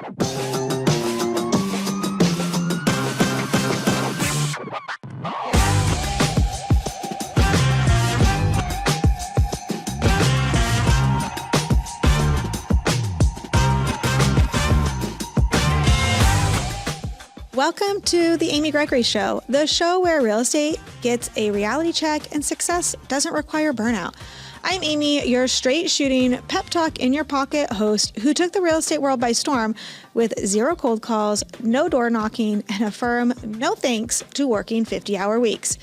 Welcome to the Amy Gregory Show, the show where real estate gets a reality check and success doesn't require burnout. I'm Amy, your straight shooting, pep talk in your pocket host who took the real estate world by storm with zero cold calls, no door knocking, and a firm no thanks to working 50-hour weeks.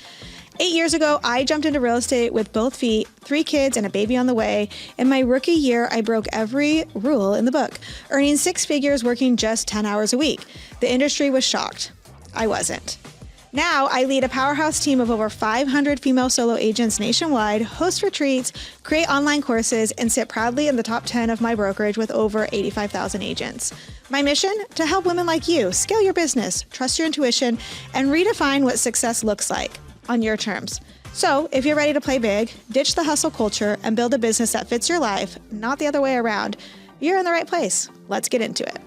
8 years ago, I jumped into real estate with both feet, 3 kids, and a baby on the way. In my rookie year, I broke every rule in the book, earning 6 figures working just 10 hours a week. The industry was shocked. I wasn't. Now, I lead a powerhouse team of over 500 female solo agents nationwide, host retreats, create online courses, and sit proudly in the top 10 of my brokerage with over 85,000 agents. My mission? To help women like you scale your business, trust your intuition, and redefine what success looks like on your terms. So if you're ready to play big, ditch the hustle culture, and build a business that fits your life, not the other way around, you're in the right place. Let's get into it.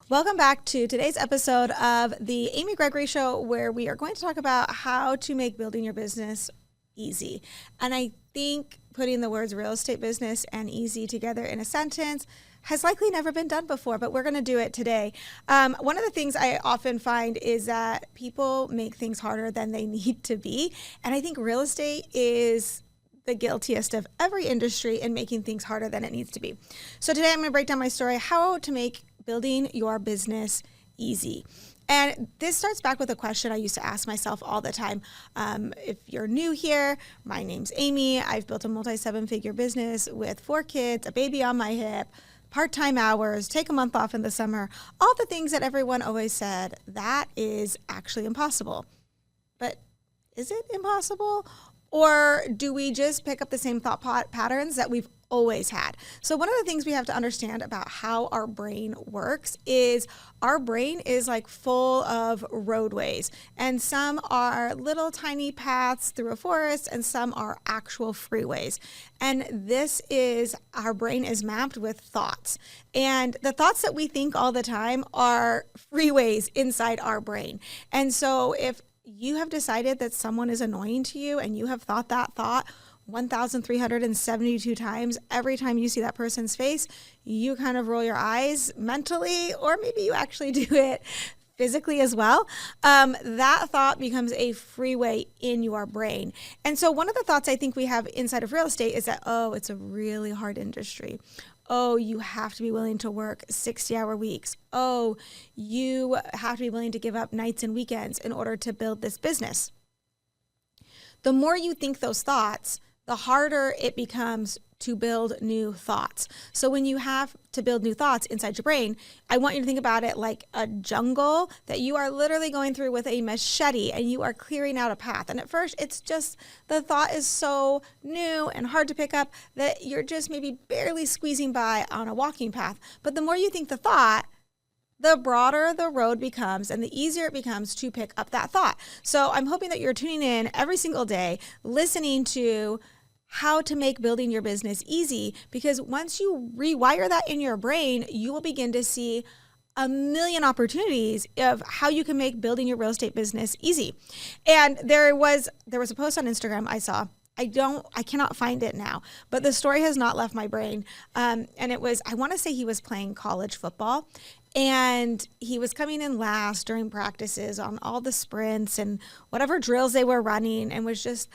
Welcome back to today's episode of the Amy Gregory Show, where we are going to talk about how to make building your business easy. And I think putting the words real estate business and easy together in a sentence has likely never been done before, but we're going to do it today. One of the things I often find is that people make things harder than they need to be. And I think real estate is the guiltiest of every industry in making things harder than it needs to be. So today I'm going to break down my story, how to make building your business easy. And this starts back with a question I used to ask myself all the time. If you're new here, my name's Amy. I've built a multi-7-figure business with 4 kids, a baby on my hip, part-time hours, take a month off in the summer, all the things that everyone always said, that is actually impossible. But is it impossible? Or do we just pick up the same thought patterns that we've always had? So one of the things we have to understand about how our brain works is our brain is like full of roadways, and some are little tiny paths through a forest and some are actual freeways. And this is, our brain is mapped with thoughts. And the thoughts that we think all the time are freeways inside our brain. And so if you have decided that someone is annoying to you and you have thought that thought 1,372 times, every time you see that person's face, you kind of roll your eyes mentally, or maybe you actually do it physically as well. That thought becomes a freeway in your brain. And so one of the thoughts I think we have inside of real estate is that, oh, it's a really hard industry. Oh, you have to be willing to work 60-hour weeks. Oh, you have to be willing to give up nights and weekends in order to build this business. The more you think those thoughts, the harder it becomes to build new thoughts. So when you have to build new thoughts inside your brain, I want you to think about it like a jungle that you are literally going through with a machete and you are clearing out a path. And at first, it's just, the thought is so new and hard to pick up that you're just maybe barely squeezing by on a walking path. But the more you think the thought, the broader the road becomes and the easier it becomes to pick up that thought. So I'm hoping that you're tuning in every single day, listening to how to make building your business easy, because once you rewire that in your brain, you will begin to see a million opportunities of how you can make building your real estate business easy. And there was a post on Instagram I saw. I cannot find it now, but the story has not left my brain. And it was, I want to say he was playing college football, and he was coming in last during practices on all the sprints and whatever drills they were running, and was just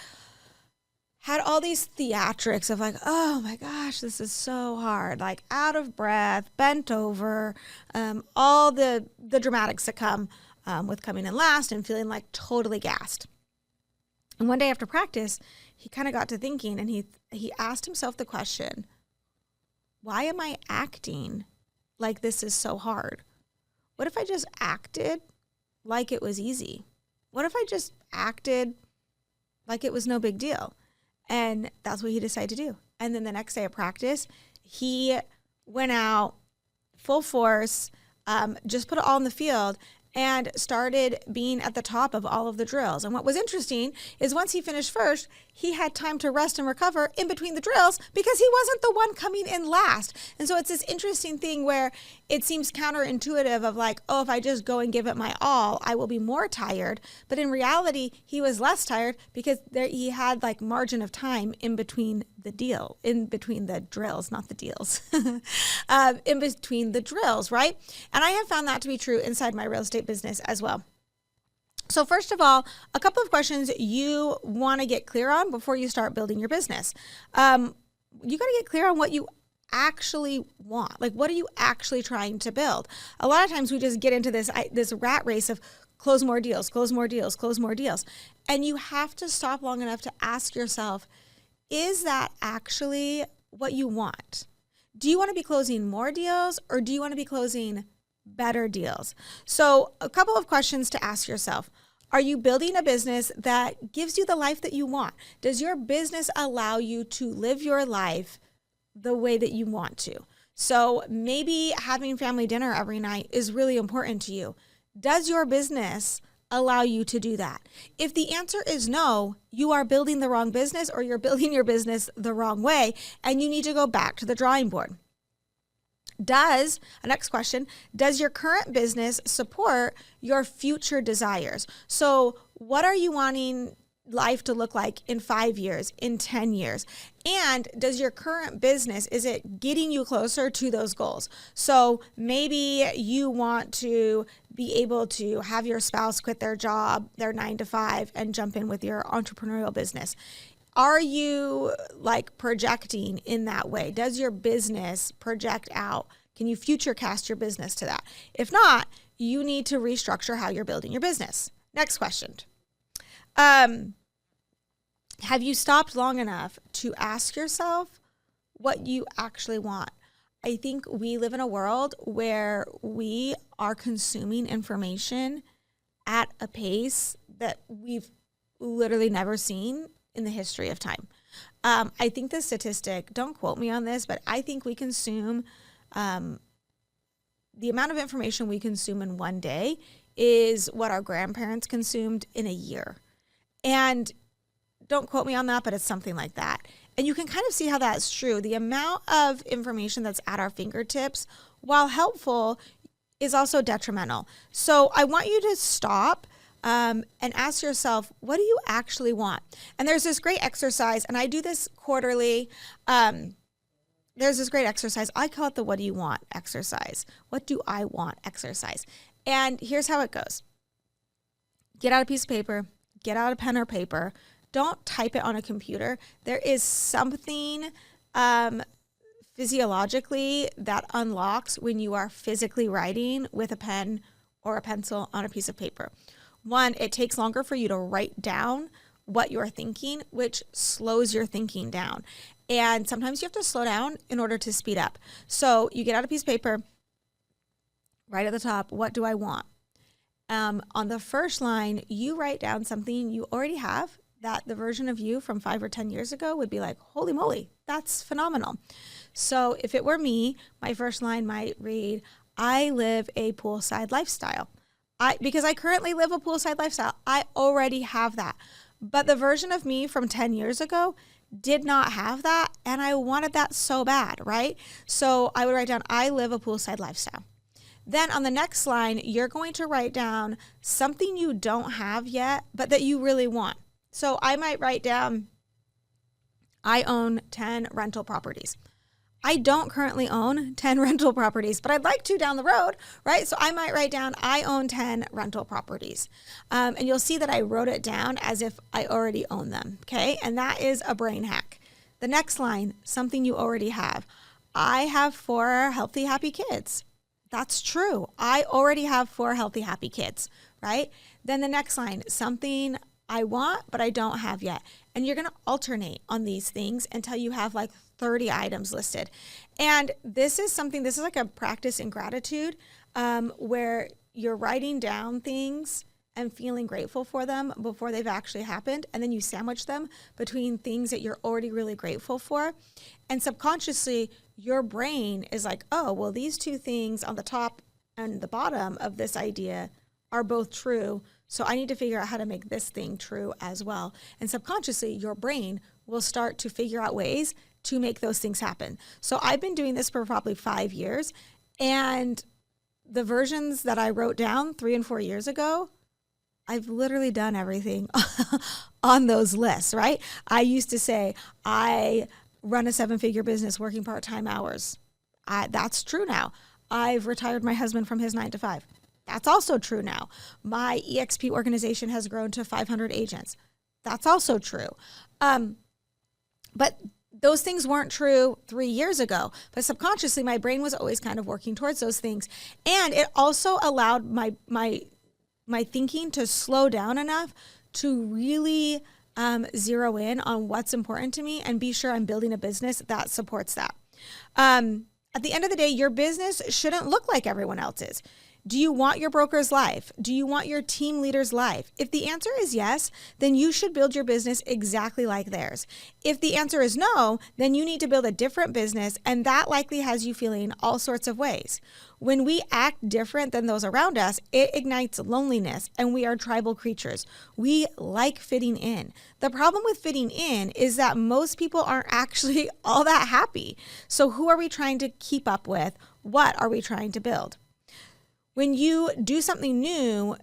had all these theatrics of like, oh my gosh, this is so hard, like out of breath, bent over, all the dramatics that come with coming in last and feeling like totally gassed. And one day after practice, he kind of got to thinking, and he asked himself the question, why am I acting like this is so hard? What if I just acted like it was easy? What if I just acted like it was no big deal? And that's what he decided to do. And then the next day of practice, he went out full force, just put it all in the field and started being at the top of all of the drills. And what was interesting is once he finished first, he had time to rest and recover in between the drills because he wasn't the one coming in last. And so it's this interesting thing where it seems counterintuitive of like, oh, if I just go and give it my all, I will be more tired. But in reality, he was less tired because he had like margin of time in between the drills, not the deals, in between the drills, right? And I have found that to be true inside my real estate business as well. So first of all, a couple of questions you want to get clear on before you start building your business. You got to get clear on what you actually want. Like, what are you actually trying to build? A lot of times we just get into this rat race of close more deals, close more deals, close more deals. And you have to stop long enough to ask yourself, is that actually what you want? Do you want to be closing more deals or do you want to be closing better deals? So a couple of questions to ask yourself. Are you building a business that gives you the life that you want? Does your business allow you to live your life the way that you want to? So maybe having family dinner every night is really important to you. Does your business allow you to do that? If the answer is no, you are building the wrong business or you're building your business the wrong way and you need to go back to the drawing board. Next question, does your current business support your future desires? So what are you wanting life to look like in 5 years, in 10 years? And does your current business, is it getting you closer to those goals? So maybe you want to be able to have your spouse quit their job, their 9 to 5, and jump in with your entrepreneurial business. Are you like projecting in that way? Does your business project out? Can you future cast your business to that? If not, you need to restructure how you're building your business. Next question. Have you stopped long enough to ask yourself what you actually want? I think we live in a world where we are consuming information at a pace that we've literally never seen in the history of time. I think the statistic, don't quote me on this, but I think we consume, the amount of information we consume in one day is what our grandparents consumed in a year. And don't quote me on that, but it's something like that. And you can kind of see how that's true. The amount of information that's at our fingertips, while helpful, is also detrimental. So I want you to stop and ask yourself, what do you actually want? And there's this great exercise, and I do this quarterly. There's this great exercise. I call it the what do you want exercise. What do I want exercise? And here's how it goes. Get out a piece of paper, get out a pen or paper. Don't type it on a computer. There is something physiologically that unlocks when you are physically writing with a pen or a pencil on a piece of paper. One, it takes longer for you to write down what you're thinking, which slows your thinking down. And sometimes you have to slow down in order to speed up. So you get out a piece of paper, right at the top, what do I want? On the first line, you write down something you already have that the version of you from 5 or 10 years ago would be like, holy moly, that's phenomenal. So if it were me, my first line might read, I live a poolside lifestyle. Because I currently live a poolside lifestyle, I already have that. But the version of me from 10 years ago did not have that, and I wanted that so bad, right? So I would write down, I live a poolside lifestyle. Then on the next line, you're going to write down something you don't have yet, but that you really want. So I might write down, I own 10 rental properties. I don't currently own 10 rental properties, but I'd like to down the road, right? So I might write down, I own 10 rental properties. And you'll see that I wrote it down as if I already own them, okay? And that is a brain hack. The next line, something you already have. I have 4 healthy, happy kids. That's true. I already have 4 healthy, happy kids, right? Then the next line, something I want, but I don't have yet. And you're going to alternate on these things until you have like 30 items listed. And this is like a practice in gratitude, where you're writing down things and feeling grateful for them before they've actually happened. And then you sandwich them between things that you're already really grateful for. And subconsciously, your brain is like, oh, well, these two things on the top and the bottom of this idea are both true. So I need to figure out how to make this thing true as well. And subconsciously, your brain will start to figure out ways to make those things happen. So I've been doing this for probably 5 years. And the versions that I wrote down 3 and 4 years ago, I've literally done everything on those lists, right? I used to say, I run a 7-figure business working part-time hours. That's true now. I've retired my husband from his 9 to 5. That's also true now. My EXP organization has grown to 500 agents. That's also true. But those things weren't true 3 years ago. But subconsciously, my brain was always kind of working towards those things. And it also allowed my thinking to slow down enough to really zero in on what's important to me and be sure I'm building a business that supports that. At the end of the day, your business shouldn't look like everyone else's. Do you want your broker's life? Do you want your team leader's life? If the answer is yes, then you should build your business exactly like theirs. If the answer is no, then you need to build a different business, and that likely has you feeling all sorts of ways. When we act different than those around us, it ignites loneliness, and we are tribal creatures. We like fitting in. The problem with fitting in is that most people aren't actually all that happy. So who are we trying to keep up with? What are we trying to build? When you do something new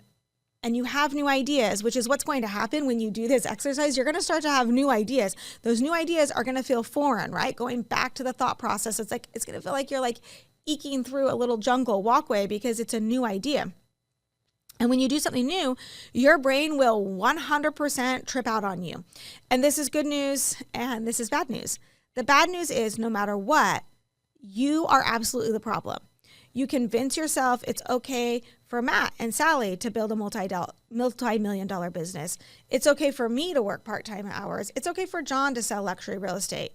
and you have new ideas, which is what's going to happen when you do this exercise, you're going to start to have new ideas. Those new ideas are going to feel foreign, right? Going back to the thought process, it's going to feel like you're like eking through a little jungle walkway because it's a new idea. And when you do something new, your brain will 100% trip out on you. And this is good news and this is bad news. The bad news is no matter what, you are absolutely the problem. You convince yourself it's okay for Matt and Sally to build a multi-million-dollar business. It's okay for me to work part-time hours. It's okay for John to sell luxury real estate.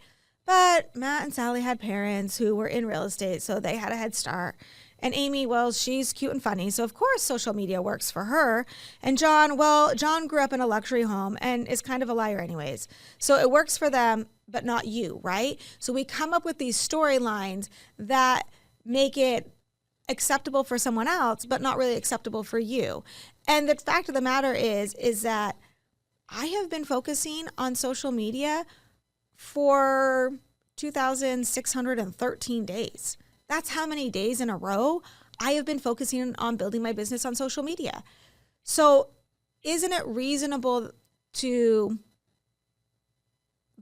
But Matt and Sally had parents who were in real estate, so they had a head start. And Amy, well, she's cute and funny, so of course social media works for her. And John, well, John grew up in a luxury home and is kind of a liar anyways. So it works for them, but not you, right? So we come up with these storylines that make it acceptable for someone else, but not really acceptable for you. And the fact of the matter is that I have been focusing on social media for 2,613 days. That's how many days in a row I have been focusing on building my business on social media. So isn't it reasonable to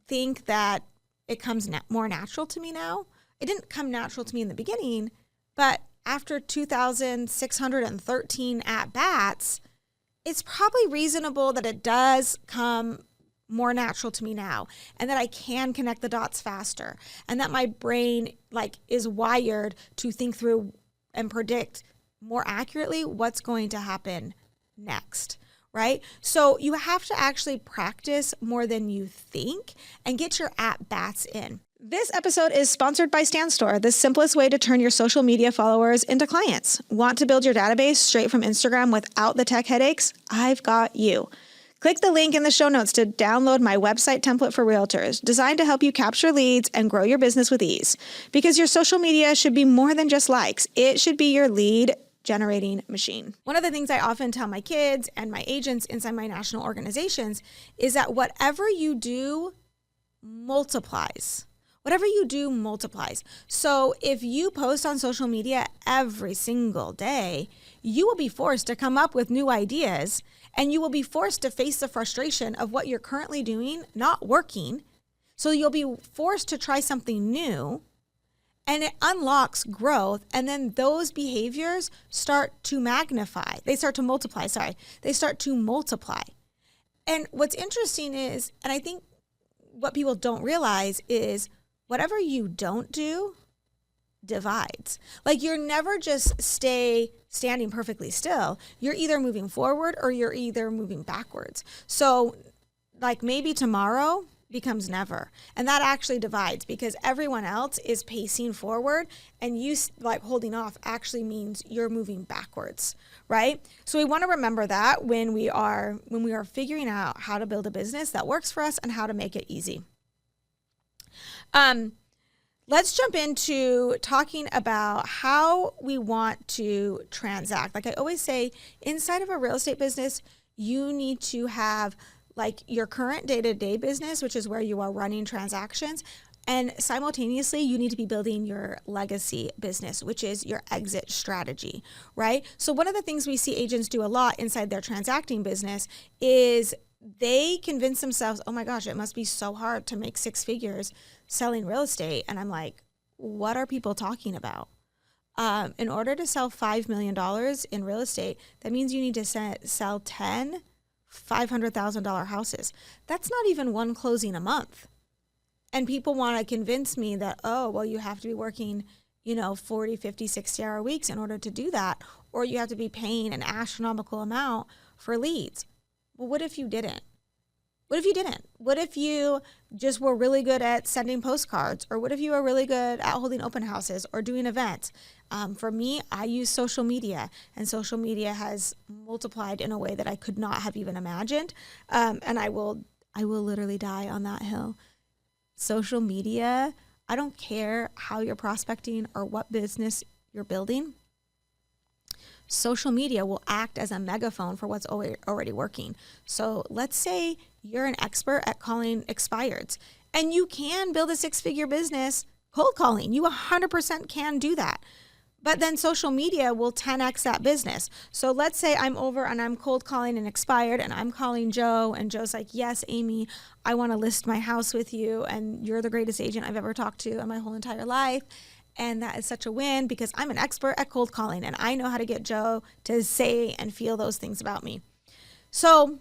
think that it comes more natural to me now? It didn't come natural to me in the beginning, but after 2,613 at-bats, it's probably reasonable that it does come more natural to me now, and that I can connect the dots faster, and that my brain is wired to think through and predict more accurately what's going to happen next, right? So you have to actually practice more than you think and get your at-bats in. This episode is sponsored by StanStore, the simplest way to turn your social media followers into clients. Want to build your database straight from Instagram without the tech headaches? I've got you. Click the link in the show notes to download my website template for realtors, designed to help you capture leads and grow your business with ease. Because your social media should be more than just likes. It should be your lead generating machine. One of the things I often tell my kids and my agents inside my national organizations is that whatever you do multiplies. Whatever you do multiplies. So if you post on social media every single day, you will be forced to come up with new ideas, and you will be forced to face the frustration of what you're currently doing not working. So you'll be forced to try something new, and it unlocks growth. And then those behaviors start to magnify. They start to multiply. They start to multiply. And what's interesting is, and I think what people don't realize is, whatever you don't do divides. You're never just standing perfectly still. You're either moving forward or you're either moving backwards. So maybe tomorrow becomes never. And that actually divides because everyone else is pacing forward and you like holding off actually means you're moving backwards, right? So we want to remember that when we are figuring out how to build a business that works for us and how to make it easy. Let's jump into talking about how we want to transact. Like I always say, inside of a real estate business, you need to have like your current day-to-day business, which is where you are running transactions. And simultaneously, you need to be building your legacy business, which is your exit strategy, right? So one of the things we see agents do a lot inside their transacting business is they convince themselves, oh my gosh, it must be so hard to make six figures selling real estate. And I'm like, what are people talking about? In order to sell $5 million in real estate, that means you need to sell 10 $500,000 houses. That's not even one closing a month. And people want to convince me that, oh, well, you have to be working, 40, 50, 60-hour weeks in order to do that, or you have to be paying an astronomical amount for leads. Well, what if you didn't? What if you didn't? What if you just were really good at sending postcards? Or what if you were really good at holding open houses or doing events? For me, I use social media, and social media has multiplied in a way that I could not have even imagined. And I will literally die on that hill. Social media, I don't care how you're prospecting or what business you're building. Social media will act as a megaphone for what's already working. So let's say you're an expert at calling expireds, and you can build a six-figure business cold calling. You 100% can do that. But then social media will 10x that business. So let's say I'm over and I'm cold calling an expired and I'm calling Joe, and Joe's like, yes, Amy, I want to list my house with you, and you're the greatest agent I've ever talked to in my whole entire life. And that is such a win because I'm an expert at cold calling and I know how to get Joe to say and feel those things about me. So,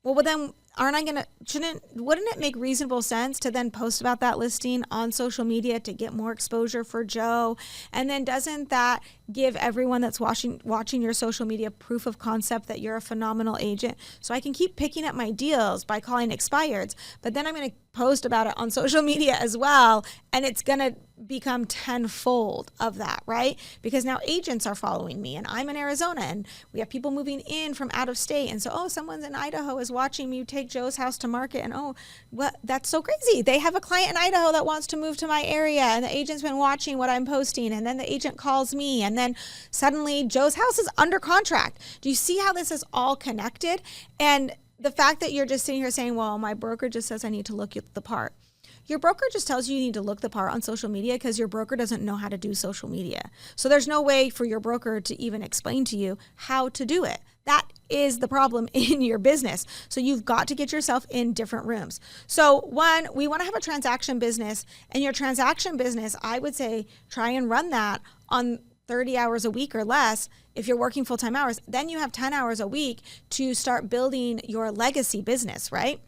well, then wouldn't it make reasonable sense to then post about that listing on social media to get more exposure for Joe? And then doesn't that give everyone that's watching your social media proof of concept that you're a phenomenal agent? So I can keep picking up my deals by calling expireds, but then I'm going to post about it on social media as well, and it's going to become tenfold of that, right? Because now agents are following me, and I'm in Arizona, and we have people moving in from out of state, and so, oh, someone's in Idaho is watching me take Joe's house to market, and oh, well, that's so crazy. They have a client in Idaho that wants to move to my area, and the agent's been watching what I'm posting, and then the agent calls me, and then suddenly Joe's house is under contract. Do you see how this is all connected? And the fact that you're just sitting here saying, well, my broker just says I need to look at the part. Your broker just tells you need to look the part on social media because your broker doesn't know how to do social media. So there's no way for your broker to even explain to you how to do it. That is the problem in your business. So you've got to get yourself in different rooms. So one, we want to have a transaction business, and your transaction business, I would say, try and run that on 30 hours a week or less. If you're working full-time hours, then you have 10 hours a week to start building your legacy business, right?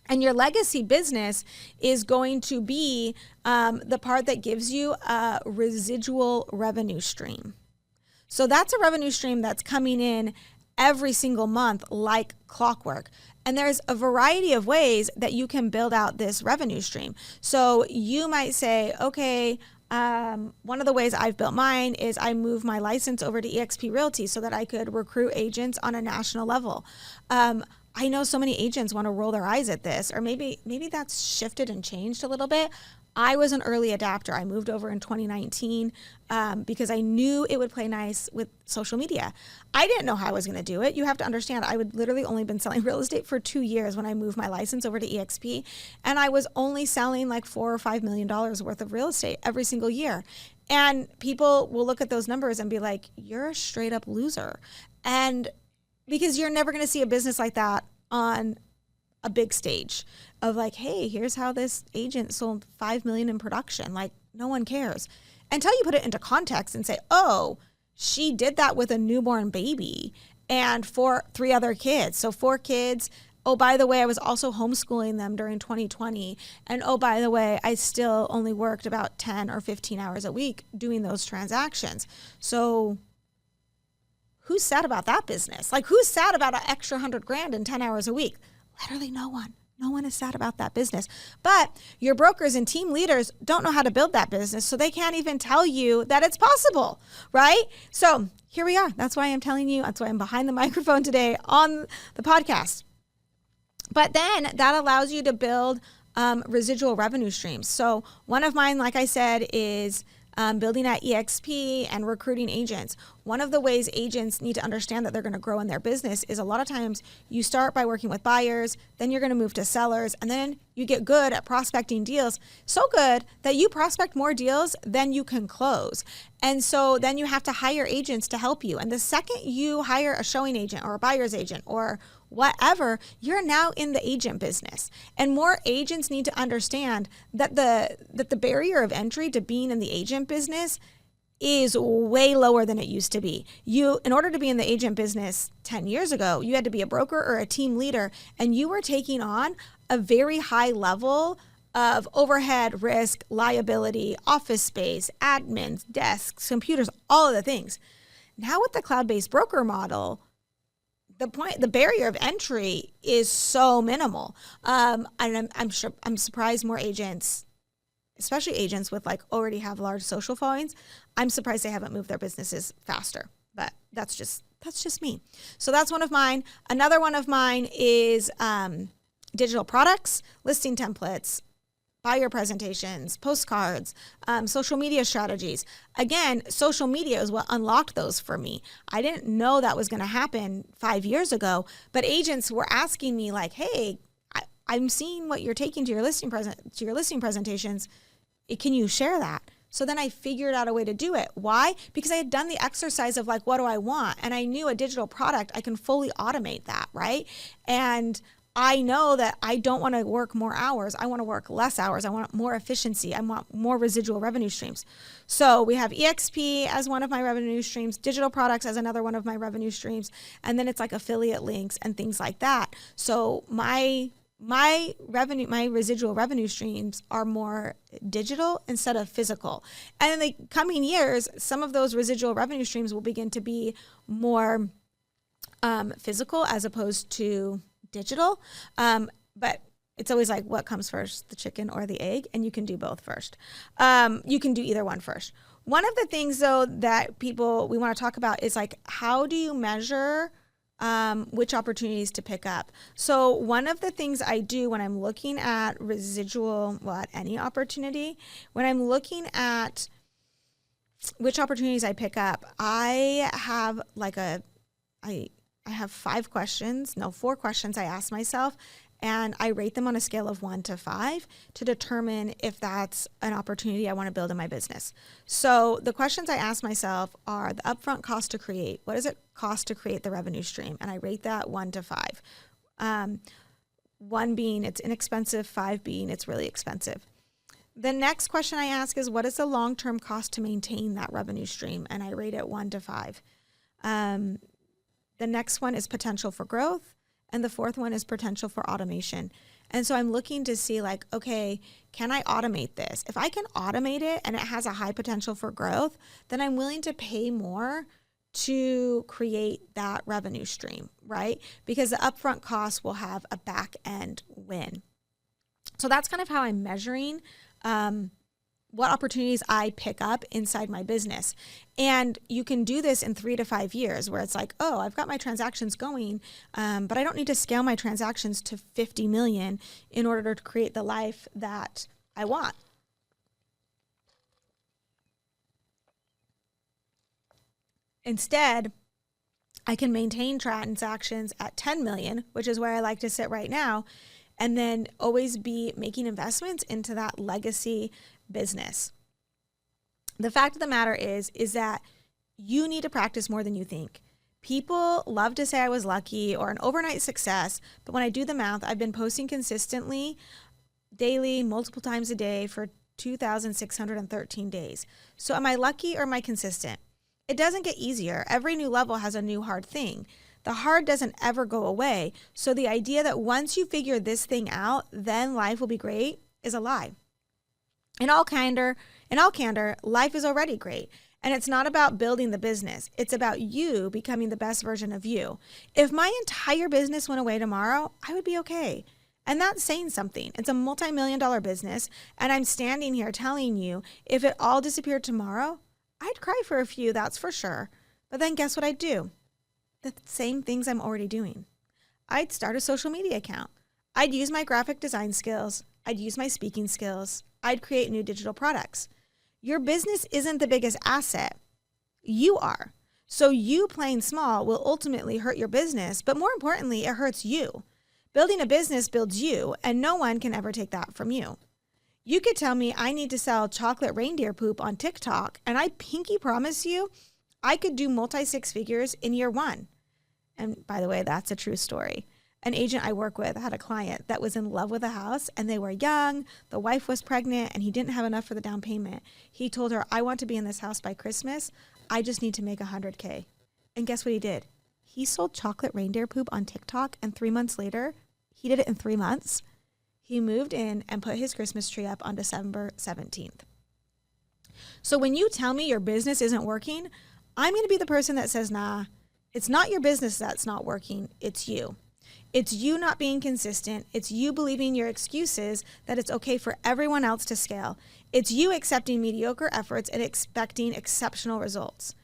And your legacy business is going to be the part that gives you a residual revenue stream. So that's a revenue stream that's coming in every single month like clockwork. And there's a variety of ways that you can build out this revenue stream. So you might say, okay, one of the ways I've built mine is I moved my license over to eXp Realty so that I could recruit agents on a national level. I know so many agents want to roll their eyes at this, or maybe that's shifted and changed a little bit. I was an early adapter. I moved over in 2019 because I knew it would play nice with social media. I didn't know how I was going to do it. You have to understand, I would literally only been selling real estate for 2 years when I moved my license over to eXp, and I was only selling like $4 or $5 million worth of real estate every single year. And people will look at those numbers and be like, you're a straight up loser. And because you're never going to see a business like that on a big stage of like, hey, here's how this agent sold 5 million in production. Like, no one cares until you put it into context and say, oh, she did that with a newborn baby and 3 other kids. So 4 kids. Oh, by the way, I was also homeschooling them during 2020. And oh, by the way, I still only worked about 10 or 15 hours a week doing those transactions. So who's sad about that business? Like, who's sad about an extra $100,000 in 10 hours a week? Literally no one. No one is sad about that business. But your brokers and team leaders don't know how to build that business, so they can't even tell you that it's possible, right? So here we are. That's why I'm telling you. That's why I'm behind the microphone today on the podcast. But then that allows you to build residual revenue streams. So one of mine, like I said, is building that EXP and recruiting agents. One of the ways agents need to understand that they're going to grow in their business is a lot of times you start by working with buyers, then you're going to move to sellers, and then you get good at prospecting deals. So good that you prospect more deals than you can close. And so then you have to hire agents to help you. And the second you hire a showing agent or a buyer's agent or whatever, you're now in the agent business. And more agents need to understand that the barrier of entry to being in the agent business is way lower than it used to be. In order to be in the agent business 10 years ago, you had to be a broker or a team leader, and you were taking on a very high level of overhead, risk, liability, office space, admins, desks, computers, all of the things. Now with the cloud-based broker model, the barrier of entry is so minimal. And I'm surprised more agents, especially agents with already have large social followings, I'm surprised they haven't moved their businesses faster. But that's just me. So that's one of mine. Another one of mine is digital products, listing templates, buyer presentations, postcards, social media strategies. Again, social media is what unlocked those for me. I didn't know that was going to happen 5 years ago, but agents were asking me hey, I'm seeing what you're taking to your listing presentations. Can you share that? So then I figured out a way to do it. Why? Because I had done the exercise of what do I want? And I knew a digital product, I can fully automate that, right? And I know that I don't want to work more hours. I want to work less hours. I want more efficiency. I want more residual revenue streams. So we have EXP as one of my revenue streams, digital products as another one of my revenue streams, and then it's affiliate links and things like that. So my residual revenue streams are more digital instead of physical. And in the coming years, some of those residual revenue streams will begin to be more physical as opposed to digital. But it's always what comes first, the chicken or the egg? And you can do both first. You can do either one first. One of the things though that we want to talk about is how do you measure which opportunities to pick up? So one of the things I do when I'm looking at at any opportunity, when I'm looking at which opportunities I pick up, I have I have 4 questions I ask myself, and I rate them on a scale of 1 to 5 to determine if that's an opportunity I want to build in my business. So the questions I ask myself are the upfront cost to create. What does it cost to create the revenue stream? And I rate that 1 to 5. 1 being it's inexpensive, 5 being it's really expensive. The next question I ask is, what is the long-term cost to maintain that revenue stream? And I rate it 1 to 5. The next one is potential for growth. And the 4th one is potential for automation. And so I'm looking to see okay, can I automate this? If I can automate it and it has a high potential for growth, then I'm willing to pay more to create that revenue stream, right? Because the upfront cost will have a back end win. So that's kind of how I'm measuring what opportunities I pick up inside my business. And you can do this in 3 to 5 years where it's I've got my transactions going, but I don't need to scale my transactions to 50 million in order to create the life that I want. Instead, I can maintain transactions at 10 million, which is where I like to sit right now, and then always be making investments into that legacy business. The fact of the matter is that you need to practice more than you think. People love to say I was lucky or an overnight success, but when I do the math, I've been posting consistently, daily, multiple times a day for 2,613 days. So am I lucky or am I consistent? It doesn't get easier. Every new level has a new hard thing. The hard doesn't ever go away. So the idea that once you figure this thing out, then life will be great is a lie. In all candor, life is already great. And it's not about building the business. It's about you becoming the best version of you. If my entire business went away tomorrow, I would be okay. And that's saying something. It's a multi-million-dollar business. And I'm standing here telling you, if it all disappeared tomorrow, I'd cry for a few, that's for sure. But then guess what I'd do? The same things I'm already doing. I'd start a social media account. I'd use my graphic design skills. I'd use my speaking skills. I'd create new digital products. Your business isn't the biggest asset. You are. So you playing small will ultimately hurt your business, but more importantly, it hurts you. Building a business builds you, and no one can ever take that from you. You could tell me I need to sell chocolate reindeer poop on TikTok, and I pinky promise you, I could do multi-six figures in year one. And by the way, that's a true story. An agent I work with had a client that was in love with a house, and they were young, the wife was pregnant, and he didn't have enough for the down payment. He told her, I want to be in this house by Christmas. I just need to make $100K. And guess what he did? He sold chocolate reindeer poop on TikTok, and 3 months later, he did it in 3 months. He moved in and put his Christmas tree up on December 17th. So when you tell me your business isn't working, I'm going to be the person that says, nah, it's not your business that's not working. It's you. It's you not being consistent. It's you believing your excuses that it's okay for everyone else to scale. It's you accepting mediocre efforts and expecting exceptional results.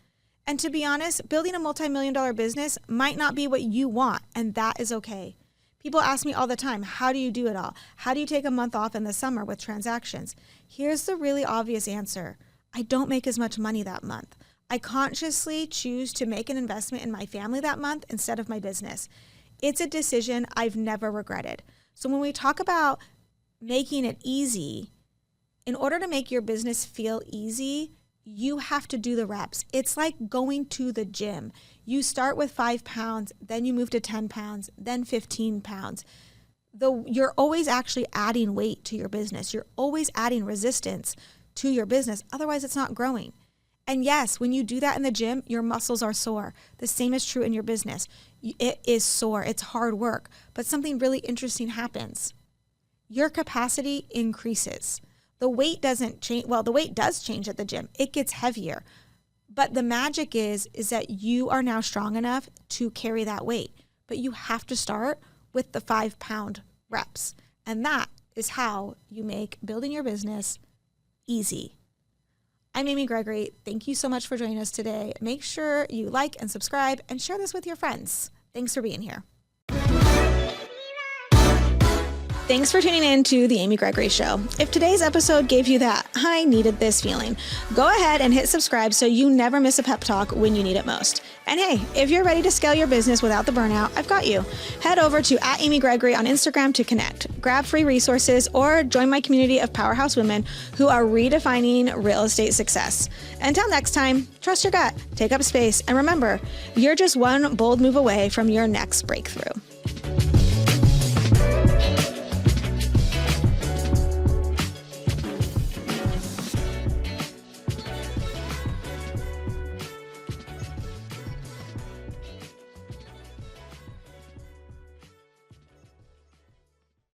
And to be honest, building a multi-million-dollar business might not be what you want, and that is okay. People ask me all the time, how do you do it all? How do you take a month off in the summer with transactions? Here's the really obvious answer. I don't make as much money that month. I consciously choose to make an investment in my family that month instead of my business. It's a decision I've never regretted. So when we talk about making it easy, in order to make your business feel easy, you have to do the reps. It's like going to the gym. You start with 5 pounds, then you move to 10 pounds, then 15 pounds. You're always actually adding weight to your business. You're always adding resistance to your business. Otherwise, it's not growing. And yes, when you do that in the gym, your muscles are sore. The same is true in your business. It is sore. It's hard work. But something really interesting happens. Your capacity increases. The weight doesn't change. Well, the weight does change at the gym. It gets heavier. But the magic is that you are now strong enough to carry that weight. But you have to start with the 5-pound reps. And that is how you make building your business easy. I'm Amy Gregory. Thank you so much for joining us today. Make sure you like and subscribe and share this with your friends. Thanks for being here. Thanks for tuning in to The Amy Gregory Show. If today's episode gave you that I needed this feeling, go ahead and hit subscribe so you never miss a pep talk when you need it most. And hey, if you're ready to scale your business without the burnout, I've got you. Head over to @AmyGregory on Instagram to connect, grab free resources, or join my community of powerhouse women who are redefining real estate success. Until next time, trust your gut, take up space, and remember, you're just one bold move away from your next breakthrough.